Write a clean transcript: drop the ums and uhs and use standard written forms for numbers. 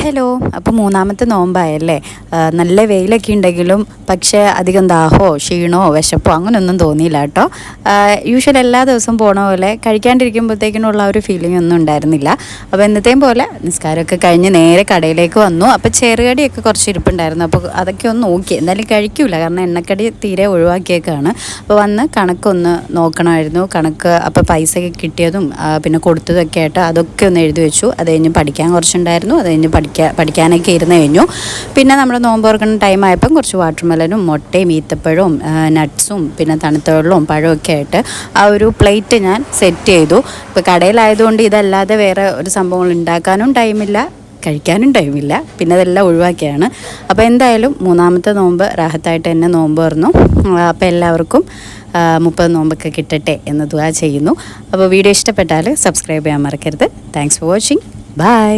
Hello. അപ്പോൾ മൂന്നാമത്തെ നോമ്പായല്ലേ. നല്ല വെയിലൊക്കെ ഉണ്ടെങ്കിലും പക്ഷേ അധികം ദാഹമോ ക്ഷീണമോ വിശപ്പോ അങ്ങനെയൊന്നും തോന്നിയില്ല കേട്ടോ. യൂഷ്വൽ എല്ലാ ദിവസവും പോണ പോലെ കഴിക്കാണ്ടിരിക്കുമ്പോഴത്തേക്കിനുള്ള ഒരു ഫീലിംഗ് ഒന്നും ഉണ്ടായിരുന്നില്ല. അപ്പോൾ എന്നത്തെയും പോലെ നിസ്കാരമൊക്കെ കഴിഞ്ഞ് നേരെ കടയിലേക്ക് വന്നു. അപ്പോൾ ചെറുകടിയൊക്കെ കുറച്ച് ഇരിപ്പുണ്ടായിരുന്നു. അപ്പോൾ അതൊക്കെ ഒന്ന് നോക്കി. എന്തായാലും കഴിക്കൂല, കാരണം എണ്ണക്കടി തീരെ ഒഴിവാക്കിയേക്കാണ്. അപ്പോൾ വന്ന് കണക്കൊന്ന് നോക്കണമായിരുന്നു. കണക്ക് അപ്പോൾ പൈസയൊക്കെ കിട്ടിയതും പിന്നെ കൊടുത്തതൊക്കെ ആയിട്ട് അതൊക്കെ ഒന്ന് എഴുതി വെച്ചു. അത് കഴിഞ്ഞ് പഠിക്കാൻ കുറച്ചുണ്ടായിരുന്നു. അത് കഴിഞ്ഞ് പഠിക്കാനൊക്കെ ഇരുന്ന് കഴിഞ്ഞു. പിന്നെ നമ്മുടെ നോമ്പ് തുറക്കുന്ന ടൈം ആയപ്പം കുറച്ച് വാട്ടർമെലനും മുട്ടയും ഈത്തപ്പഴവും നട്ട്സും പിന്നെ തണുത്ത വെള്ളവും പഴമൊക്കെ ആയിട്ട് ആ ഒരു പ്ലേറ്റ് ഞാൻ സെറ്റ് ചെയ്തു. ഇപ്പോൾ കടയിലായതുകൊണ്ട് ഇതല്ലാതെ വേറെ ഒരു സംഭവങ്ങൾ ഉണ്ടാക്കാനും ടൈമില്ല, കഴിക്കാനും ടൈമില്ല, പിന്നെ അതെല്ലാം ഒഴിവാക്കിയാണ്. അപ്പോൾ എന്തായാലും മൂന്നാമത്തെ നോമ്പ് റാഹത്തായിട്ട് തന്നെ നോമ്പ് തുറന്നു. അപ്പോൾ എല്ലാവർക്കും 30 നോമ്പൊക്കെ കിട്ടട്ടെ എന്ന് ദുആ ചെയ്യുന്നു. അപ്പോൾ വീഡിയോ ഇഷ്ടപ്പെട്ടാൽ സബ്സ്ക്രൈബ് ചെയ്യാൻ മറക്കരുത്. Thanks for watching. ബൈ.